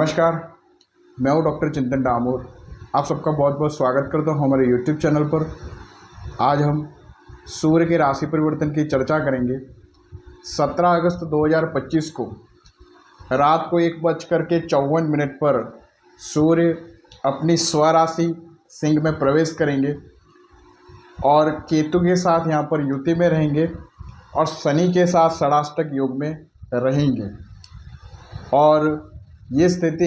नमस्कार, मैं हूं डॉक्टर चिंतन डामोर। आप सबका बहुत बहुत स्वागत करता हूं हमारे यूट्यूब चैनल पर। आज हम सूर्य के राशि परिवर्तन की चर्चा करेंगे। 17 अगस्त 2025 को रात को 1:54 पर सूर्य अपनी स्वराशि सिंह में प्रवेश करेंगे और केतु के साथ यहाँ पर युति में रहेंगे और शनि के साथ षडाष्टक योग में रहेंगे। और ये स्थिति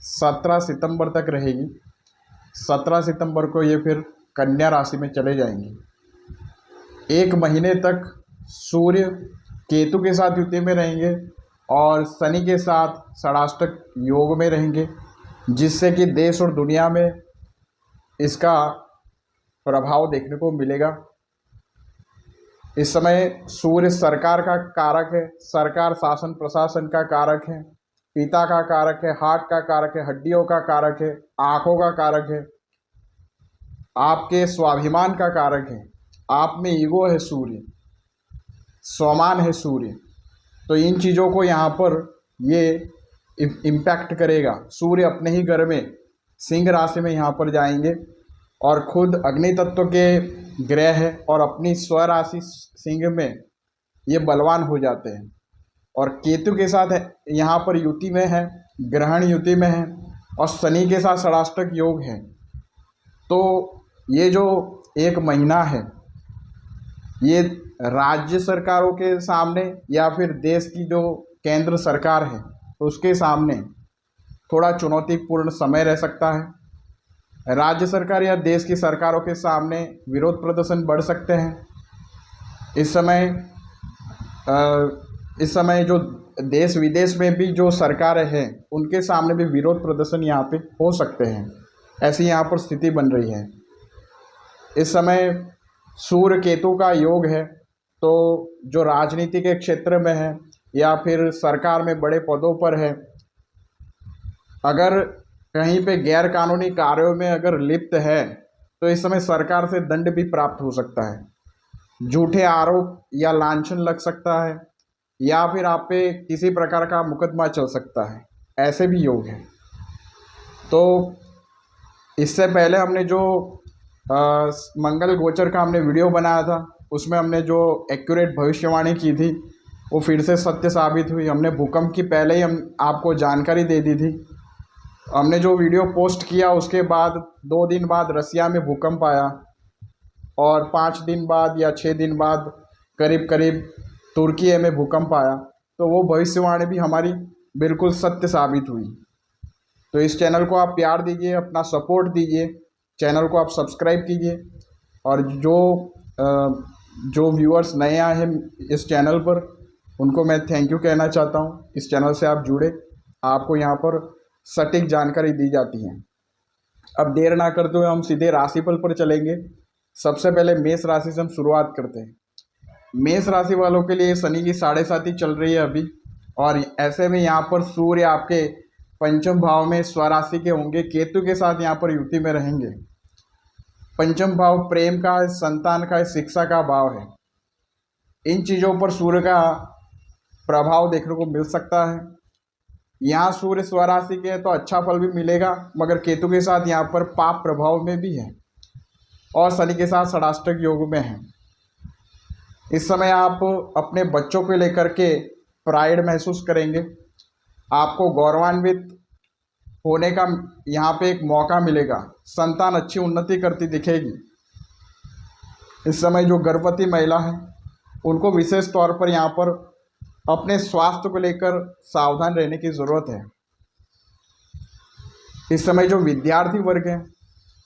17 सितंबर तक रहेगी। 17 सितंबर को ये फिर कन्या राशि में चले जाएंगे। एक महीने तक सूर्य केतु के साथ युति में रहेंगे और शनि के साथ षडाष्टक योग में रहेंगे, जिससे कि देश और दुनिया में इसका प्रभाव देखने को मिलेगा। इस समय सूर्य सरकार का कारक है, सरकार शासन प्रशासन का कारक है, पिता का कारक है, हार्ट का कारक है, हड्डियों का कारक है, आँखों का कारक है, आपके स्वाभिमान का कारक है, आप में ईगो है सूर्य, स्वमान है सूर्य। तो इन चीज़ों को यहाँ पर ये इम्पैक्ट करेगा। सूर्य अपने ही घर में सिंह राशि में यहाँ पर जाएंगे और खुद अग्नि तत्व के ग्रह है और अपनी स्वराशि सिंह में ये बलवान हो जाते हैं। और केतु के साथ यहाँ पर युति में है, ग्रहण युति में है और शनि के साथ षडाष्टक योग है। तो ये जो एक महीना है, ये राज्य सरकारों के सामने या फिर देश की जो केंद्र सरकार है उसके सामने थोड़ा चुनौतीपूर्ण समय रह सकता है। राज्य सरकार या देश की सरकारों के सामने विरोध प्रदर्शन बढ़ सकते हैं। इस समय जो देश विदेश में भी जो सरकारें हैं उनके सामने भी विरोध प्रदर्शन यहाँ पे हो सकते हैं। ऐसी यहाँ पर स्थिति बन रही है। इस समय सूर्य केतु का योग है, तो जो राजनीति के क्षेत्र में है या फिर सरकार में बड़े पदों पर है, अगर कहीं पे गैर कानूनी कार्यों में अगर लिप्त है तो इस समय सरकार से दंड भी प्राप्त हो सकता है। झूठे आरोप या लांछन लग सकता है या फिर आप पे किसी प्रकार का मुकदमा चल सकता है। ऐसे भी योग है। तो इससे पहले हमने जो मंगल गोचर का हमने वीडियो बनाया था, उसमें हमने जो एक्यूरेट भविष्यवाणी की थी वो फिर से सत्य साबित हुई। हमने भूकंप की पहले ही हम आपको जानकारी दे दी थी। हमने जो वीडियो पोस्ट किया उसके बाद 2 दिन बाद रसिया में भूकंप आया और 5 दिन बाद या 6 दिन बाद करीब करीब तुर्की में भूकंप आया। तो वो भविष्यवाणी भी हमारी बिल्कुल सत्य साबित हुई। तो इस चैनल को आप प्यार दीजिए, अपना सपोर्ट दीजिए, चैनल को आप सब्सक्राइब कीजिए। और जो व्यूअर्स नए आए हैं इस चैनल पर, उनको मैं थैंक यू कहना चाहता हूँ। इस चैनल से आप जुड़े, आपको यहाँ पर सटीक जानकारी दी जाती है। अब देर ना करते हुए हम सीधे राशिफल पर चलेंगे। सबसे पहले मेष राशि से हम शुरुआत करते हैं। मेष राशि वालों के लिए शनि की 7.5 चल रही है अभी, और ऐसे में यहाँ पर सूर्य आपके पंचम भाव में स्वराशि के होंगे, केतु के साथ यहाँ पर युति में रहेंगे। पंचम भाव प्रेम का है, संतान का है, शिक्षा का भाव है। इन चीज़ों पर सूर्य का प्रभाव देखने को मिल सकता है। यहाँ सूर्य स्वराशि के है तो अच्छा फल भी मिलेगा, मगर केतु के साथ यहाँ पर पाप प्रभाव में भी है और शनि के साथ षडाष्टक योग में है। इस समय आप अपने बच्चों को लेकर के प्राइड महसूस करेंगे। आपको गौरवान्वित होने का यहाँ पे एक मौका मिलेगा। संतान अच्छी उन्नति करती दिखेगी। इस समय जो गर्भवती महिला है उनको विशेष तौर पर यहाँ पर अपने स्वास्थ्य को लेकर सावधान रहने की ज़रूरत है। इस समय जो विद्यार्थी वर्ग हैं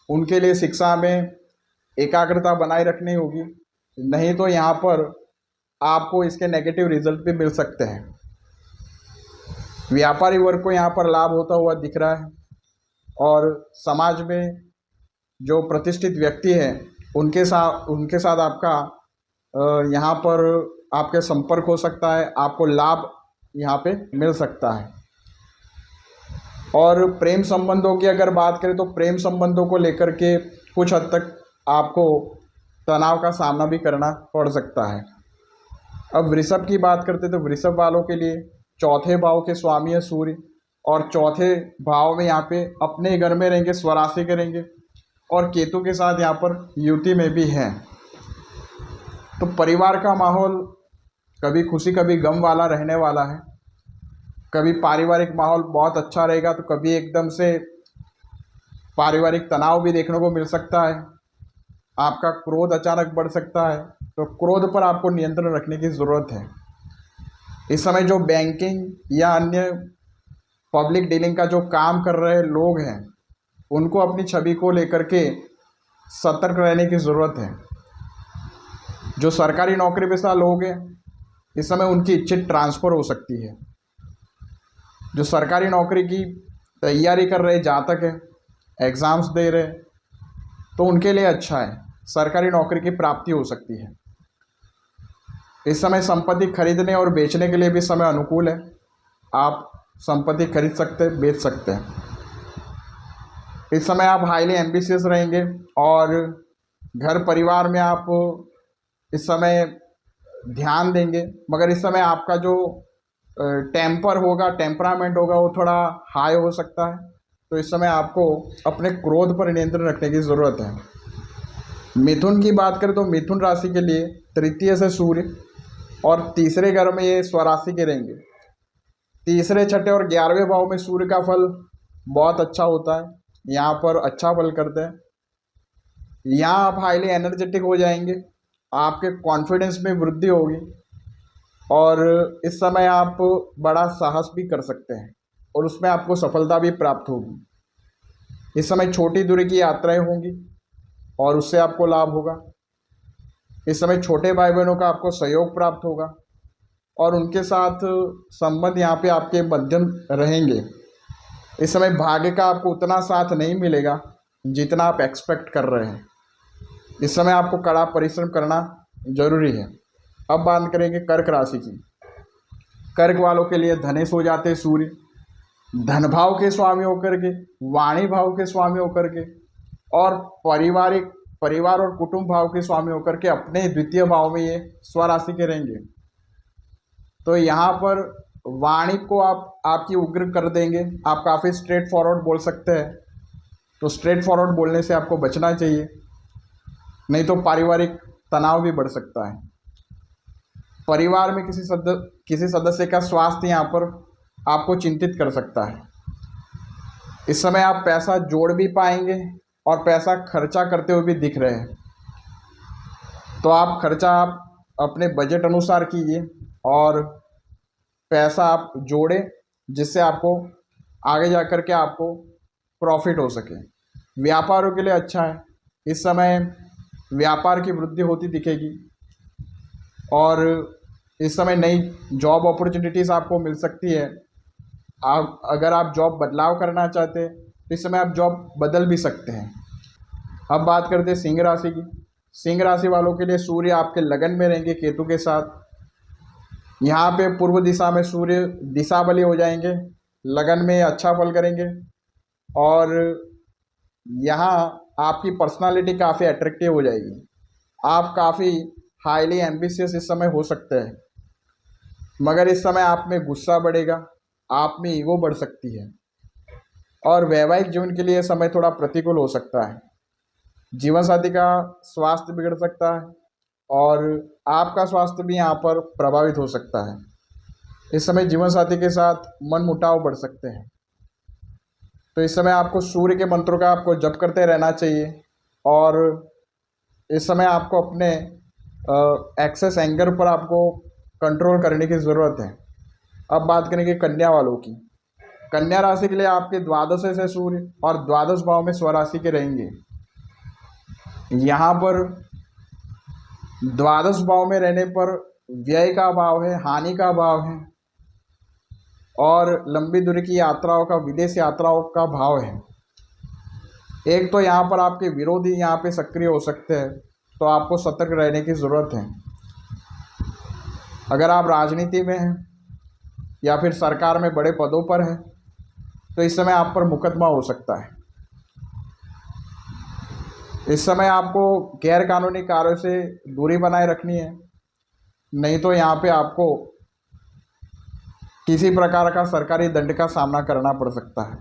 उनके लिए शिक्षा में एकाग्रता बनाए रखनी होगी, नहीं तो यहाँ पर आपको इसके नेगेटिव रिजल्ट भी मिल सकते हैं। व्यापारी वर्ग को यहाँ पर लाभ होता हुआ दिख रहा है और समाज में जो प्रतिष्ठित व्यक्ति हैं उनके साथ आपका यहाँ पर आपके संपर्क हो सकता है, आपको लाभ यहाँ पे मिल सकता है। और प्रेम संबंधों की अगर बात करें तो प्रेम संबंधों को लेकर के कुछ हद तक आपको तनाव का सामना भी करना पड़ सकता है। अब वृषभ की बात करते तो वृषभ वालों के लिए चौथे भाव के स्वामी है सूर्य और चौथे भाव में यहाँ पे अपने घर में रहेंगे, स्वराशि करेंगे, और केतु के साथ यहाँ पर युति में भी हैं। तो परिवार का माहौल कभी खुशी कभी गम वाला रहने वाला है। कभी पारिवारिक माहौल बहुत अच्छा रहेगा तो कभी एकदम से पारिवारिक तनाव भी देखने को मिल सकता है। आपका क्रोध अचानक बढ़ सकता है, तो क्रोध पर आपको नियंत्रण रखने की ज़रूरत है। इस समय जो बैंकिंग या अन्य पब्लिक डीलिंग का जो काम कर रहे लोग हैं, उनको अपनी छवि को लेकर के सतर्क रहने की ज़रूरत है। जो सरकारी नौकरी पेशा लोग हैं, इस समय उनकी इच्छित ट्रांसफ़र हो सकती है। जो सरकारी नौकरी की तैयारी कर रहे जातक है, एग्ज़ाम्स दे रहे, तो उनके लिए अच्छा है, सरकारी नौकरी की प्राप्ति हो सकती है। इस समय संपत्ति खरीदने और बेचने के लिए भी समय अनुकूल है। आप संपत्ति खरीद सकते हैं, बेच सकते हैं। इस समय आप हाईली एम्बिशियस रहेंगे और घर परिवार में आप इस समय ध्यान देंगे, मगर इस समय आपका जो टेम्पर होगा, टेम्परामेंट होगा, वो थोड़ा हाई हो सकता है। तो इस समय आपको अपने क्रोध पर नियंत्रण रखने की ज़रूरत है। मिथुन की बात करें तो मिथुन राशि के लिए तृतीय से सूर्य और तीसरे घर में ये स्वराशि के रहेंगे। तीसरे, छठे और 11वें भाव में सूर्य का फल बहुत अच्छा होता है, यहाँ पर अच्छा फल करते हैं। यहाँ आप हाईली एनर्जेटिक हो जाएंगे, आपके कॉन्फिडेंस में वृद्धि होगी और इस समय आप बड़ा साहस भी कर सकते हैं और उसमें आपको सफलता भी प्राप्त होगी। इस समय छोटी दूरी की यात्राएं होंगी और उससे आपको लाभ होगा। इस समय छोटे भाई बहनों का आपको सहयोग प्राप्त होगा और उनके साथ संबंध यहाँ पे आपके मध्यम रहेंगे। इस समय भाग्य का आपको उतना साथ नहीं मिलेगा जितना आप एक्सपेक्ट कर रहे हैं। इस समय आपको कड़ा परिश्रम करना जरूरी है। अब बात करेंगे कर्क राशि की। कर्क वालों के लिए धनेश हो जाते हैं सूर्य, धन भाव के स्वामी होकर के, वाणी भाव के स्वामी होकर के और परिवार और कुटुंब भाव के स्वामी होकर के अपने द्वितीय भाव में ये स्वराशि के रहेंगे। तो यहाँ पर वाणी को आपकी उग्र कर देंगे। आप काफ़ी स्ट्रेट फॉरवर्ड बोल सकते हैं, तो स्ट्रेट फॉरवर्ड बोलने से आपको बचना चाहिए, नहीं तो पारिवारिक तनाव भी बढ़ सकता है। परिवार में किसी सदस्य का स्वास्थ्य यहाँ पर आपको चिंतित कर सकता है। इस समय आप पैसा जोड़ भी पाएंगे और पैसा खर्चा करते हुए भी दिख रहे हैं। तो आप खर्चा अपने बजट अनुसार कीजिए और पैसा आप जोड़ें, जिससे आपको आगे जा कर के आपको प्रॉफिट हो सके। व्यापारों के लिए अच्छा है, इस समय व्यापार की वृद्धि होती दिखेगी और इस समय नई जॉब अपॉर्चुनिटीज़ आपको मिल सकती है। अगर आप जॉब बदलाव करना चाहते हैं तो इस समय आप जॉब बदल भी सकते हैं। अब बात करते हैं सिंह राशि की। सिंह राशि वालों के लिए सूर्य आपके लगन में रहेंगे केतु के साथ। यहाँ पे पूर्व दिशा में सूर्य दिशा बली हो जाएंगे, लगन में अच्छा फल करेंगे और यहाँ आपकी पर्सनालिटी काफ़ी अट्रैक्टिव हो जाएगी। आप काफ़ी हाईली एम्बिशियस इस समय हो सकते हैं, मगर इस समय आप में गुस्सा बढ़ेगा, आप में ईगो बढ़ सकती है और वैवाहिक जीवन के लिए समय थोड़ा प्रतिकूल हो सकता है। जीवन साथी का स्वास्थ्य बिगड़ सकता है और आपका स्वास्थ्य भी यहाँ पर प्रभावित हो सकता है। इस समय जीवन साथी के साथ मनमुटाव बढ़ सकते हैं। तो इस समय आपको सूर्य के मंत्रों का आपको जप करते रहना चाहिए और इस समय आपको अपने एक्सेस एंगर पर आपको कंट्रोल करने की ज़रूरत है। अब बात करेंगे कन्या वालों की। कन्या राशि के लिए आपके द्वादश से सूर्य और द्वादश भाव में स्वराशि के रहेंगे। यहाँ पर द्वादश भाव में रहने पर व्यय का भाव है, हानि का भाव है और लंबी दूरी की यात्राओं का, विदेश यात्राओं का भाव है। एक तो यहाँ पर आपके विरोधी यहाँ पे सक्रिय हो सकते हैं, तो आपको सतर्क रहने की ज़रूरत है। अगर आप राजनीति में हैं या फिर सरकार में बड़े पदों पर हैं तो इस समय आप पर मुकदमा हो सकता है। इस समय आपको गैर कानूनी कार्यों से दूरी बनाए रखनी है, नहीं तो यहाँ पे आपको किसी प्रकार का सरकारी दंड का सामना करना पड़ सकता है।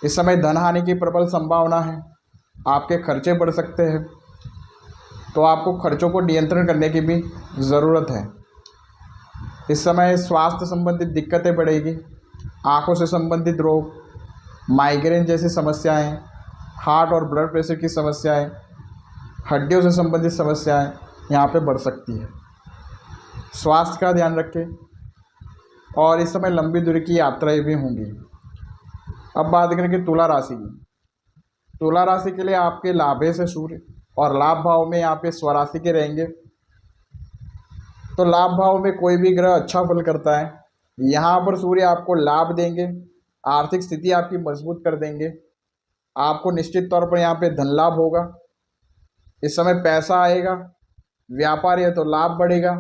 इस समय धन हानि की प्रबल संभावना है। आपके खर्चे बढ़ सकते हैं, तो आपको खर्चों को नियंत्रण करने की भी ज़रूरत है। इस समय स्वास्थ्य संबंधित दिक्कतें बढ़ेगी। आँखों से संबंधित रोग, माइग्रेन जैसी समस्याएं, हार्ट और ब्लड प्रेशर की समस्याएं, हड्डियों से संबंधित समस्याएं यहाँ पे बढ़ सकती है। स्वास्थ्य का ध्यान रखें। और इस समय लंबी दूरी की यात्राएं भी होंगी। अब बात करेंगे तुला राशि की। तुला राशि के लिए आपके लाभे से सूर्य और लाभ भाव में यहाँ पे स्वराशि के रहेंगे। तो लाभ भाव में कोई भी ग्रह अच्छा फल करता है। यहाँ पर सूर्य आपको लाभ देंगे, आर्थिक स्थिति आपकी मजबूत कर देंगे। आपको निश्चित तौर पर यहाँ पे धन लाभ होगा। इस समय पैसा आएगा। व्यापार है तो लाभ बढ़ेगा।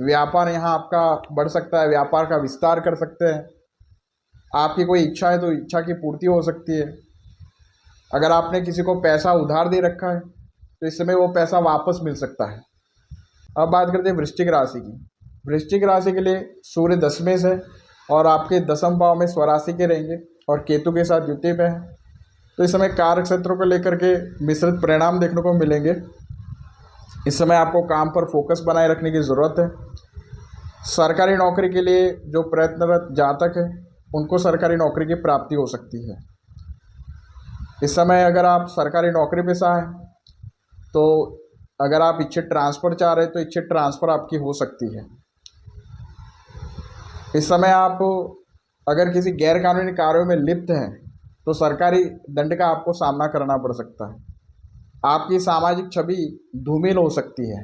व्यापार यहाँ आपका बढ़ सकता है, व्यापार का विस्तार कर सकते हैं। आपकी कोई इच्छा है तो इच्छा की पूर्ति हो सकती है। अगर आपने किसी को पैसा उधार दे रखा है तो इस समय वो पैसा वापस मिल सकता है। अब बात करते हैं वृश्चिक राशि की। वृश्चिक राशि के लिए सूर्य 10वें से और आपके 10वें भाव में स्वराशि के रहेंगे और केतु के साथ युति पे है। तो इस समय कार्य क्षेत्रों को लेकर के मिश्रित परिणाम देखने को मिलेंगे। इस समय आपको काम पर फोकस बनाए रखने की ज़रूरत है। सरकारी नौकरी के लिए जो प्रयत्नरत जातक है उनको सरकारी नौकरी की प्राप्ति हो सकती है। इस समय अगर आप सरकारी नौकरी पेशा हैं तो अगर आप इच्छित ट्रांसफ़र चाह रहे हैं तो इच्छित ट्रांसफ़र आपकी हो सकती है। इस समय आप अगर किसी गैर कानूनी कार्यों में लिप्त हैं तो सरकारी दंड का आपको सामना करना पड़ सकता है। आपकी सामाजिक छवि धूमिल हो सकती है,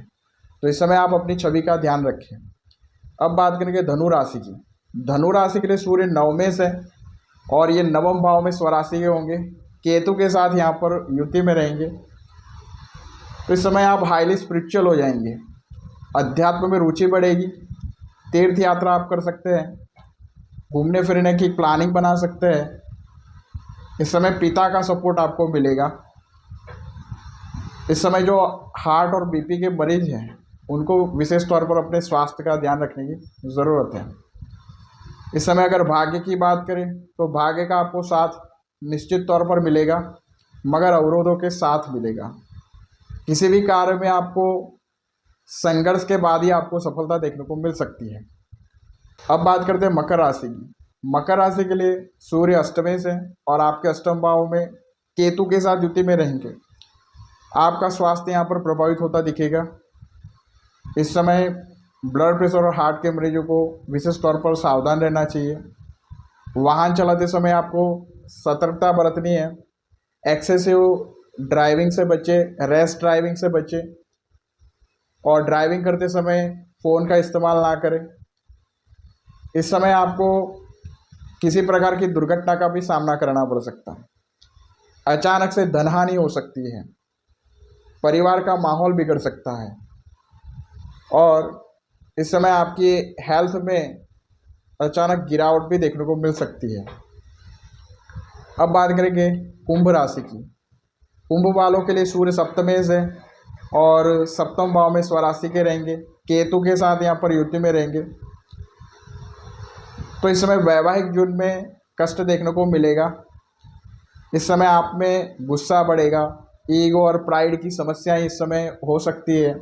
तो इस समय आप अपनी छवि का ध्यान रखें। अब बात करेंगे धनु राशि की। धनु राशि के लिए सूर्य 9वें से और ये 9वें भाव में स्वराशि के होंगे। केतु के साथ यहाँ पर युति में रहेंगे। तो इस समय आप हाईली स्पिरिचुअल हो जाएंगे। अध्यात्म में रुचि बढ़ेगी। तीर्थ यात्रा आप कर सकते हैं। घूमने फिरने की प्लानिंग बना सकते हैं। इस समय पिता का सपोर्ट आपको मिलेगा। इस समय जो हार्ट और बीपी के मरीज हैं उनको विशेष तौर पर अपने स्वास्थ्य का ध्यान रखने की ज़रूरत है। इस समय अगर भाग्य की बात करें तो भाग्य का आपको साथ निश्चित तौर पर मिलेगा, मगर अवरोधों के साथ मिलेगा। किसी भी कार्य में आपको संघर्ष के बाद ही आपको सफलता देखने को मिल सकती है। अब बात करते हैं मकर राशि की। मकर राशि के लिए सूर्य 8वें से और आपके 8वें भाव में केतु के साथ युति में रहेंगे। आपका स्वास्थ्य यहाँ पर प्रभावित होता दिखेगा। इस समय ब्लड प्रेशर और हार्ट के मरीजों को विशेष तौर पर सावधान रहना चाहिए। वाहन चलाते समय आपको सतर्कता बरतनी है। एक्सेसिव ड्राइविंग से बचें, रैश ड्राइविंग से बचें और ड्राइविंग करते समय फ़ोन का इस्तेमाल ना करें। इस समय आपको किसी प्रकार की दुर्घटना का भी सामना करना पड़ सकता है। अचानक से धनहानि हो सकती है। परिवार का माहौल बिगड़ सकता है और इस समय आपकी हेल्थ में अचानक गिरावट भी देखने को मिल सकती है। अब बात करेंगे कुंभ राशि की। कुंभ वालों के लिए सूर्य 7वें से और 7वें भाव में स्वराशि के रहेंगे। केतु के साथ यहाँ पर युति में रहेंगे। तो इस समय वैवाहिक जीवन में कष्ट देखने को मिलेगा। इस समय आप में गुस्सा बढ़ेगा। ईगो और प्राइड की समस्याएं इस समय हो सकती है।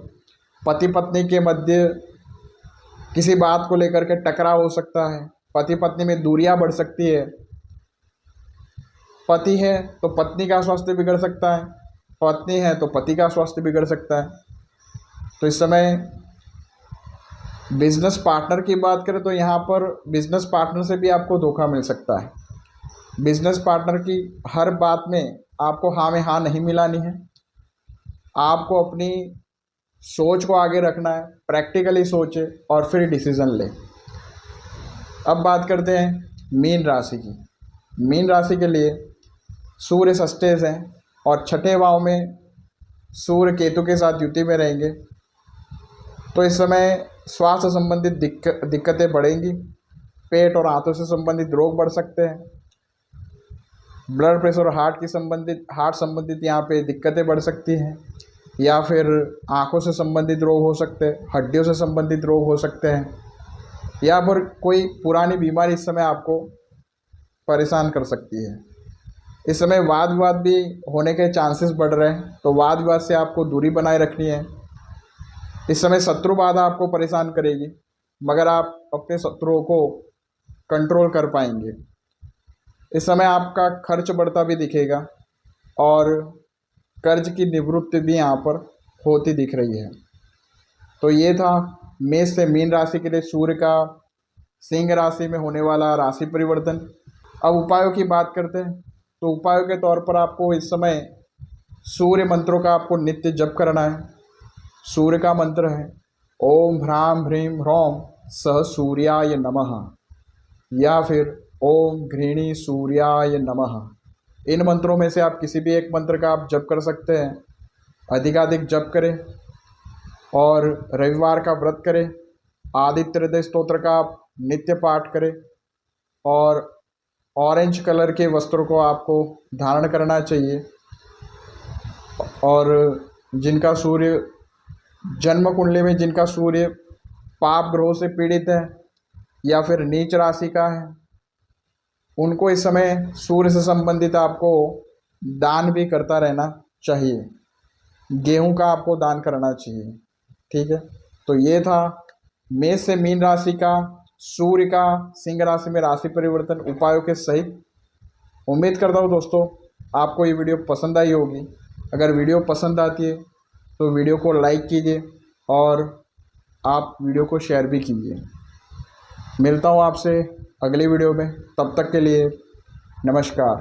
पति पत्नी के मध्य किसी बात को लेकर के टकराव हो सकता है। पति पत्नी में दूरियां बढ़ सकती है। पति है तो पत्नी का स्वास्थ्य बिगड़ सकता है, पत्नी है तो पति का स्वास्थ्य बिगड़ सकता है। तो इस समय बिजनेस पार्टनर की बात करें तो यहाँ पर बिजनेस पार्टनर से भी आपको धोखा मिल सकता है। बिजनेस पार्टनर की हर बात में आपको हाँ में हाँ नहीं मिलानी है। आपको अपनी सोच को आगे रखना है, प्रैक्टिकली सोचे और फिर डिसीज़न ले। अब बात करते हैं मीन राशि की। मीन राशि के लिए सूर्य 6 से और 6वें भाव में सूर्य केतु के साथ युति में रहेंगे। तो इस समय स्वास्थ्य संबंधित दिक्कतें बढ़ेंगी। पेट और हाथों से संबंधित रोग बढ़ सकते हैं। ब्लड प्रेशर और हार्ट संबंधित यहाँ पे दिक्कतें बढ़ सकती हैं, या फिर आँखों से संबंधित रोग हो सकते हैं, हड्डियों से संबंधित रोग हो सकते हैं। या फिर कोई पुरानी बीमारी इस समय आपको परेशान कर सकती है। इस समय वाद विवाद भी होने के चांसेस बढ़ रहे हैं, तो वाद विवाद से आपको दूरी बनाए रखनी है। इस समय शत्रु बाधा आपको परेशान करेगी, मगर आप अपने शत्रुओं को कंट्रोल कर पाएंगे। इस समय आपका खर्च बढ़ता भी दिखेगा और कर्ज की निवृत्ति भी यहाँ पर होती दिख रही है। तो ये था मेष से मीन राशि के लिए सूर्य का सिंह राशि में होने वाला राशि परिवर्तन। अब उपायों की बात करते हैं। तो उपायों के तौर पर आपको इस समय सूर्य मंत्रों का आपको नित्य जप करना है। सूर्य का मंत्र है ओम ह्रां ह्रीं ह्रौं सह सूर्याय नमः, या फिर ओम घृणी सूर्याय नमः। इन मंत्रों में से आप किसी भी एक मंत्र का आप जप कर सकते हैं। अधिकाधिक जप करें और रविवार का व्रत करें। आदित्य हृदय स्तोत्र का आप नित्य पाठ करें और ऑरेंज कलर के वस्त्रों को आपको धारण करना चाहिए। और जिनका सूर्य जन्म कुंडली में जिनका सूर्य पाप ग्रहों से पीड़ित है या फिर नीच राशि का है, उनको इस समय सूर्य से संबंधित आपको दान भी करता रहना चाहिए। गेहूं का आपको दान करना चाहिए। ठीक है, तो ये था मेष से मीन राशि का सूर्य का सिंह राशि में राशि परिवर्तन उपायों के सहित। उम्मीद करता हूँ दोस्तों आपको ये वीडियो पसंद आई होगी। अगर वीडियो पसंद आती है तो वीडियो को लाइक कीजिए और आप वीडियो को शेयर भी कीजिए। मिलता हूँ आपसे अगली वीडियो में, तब तक के लिए नमस्कार।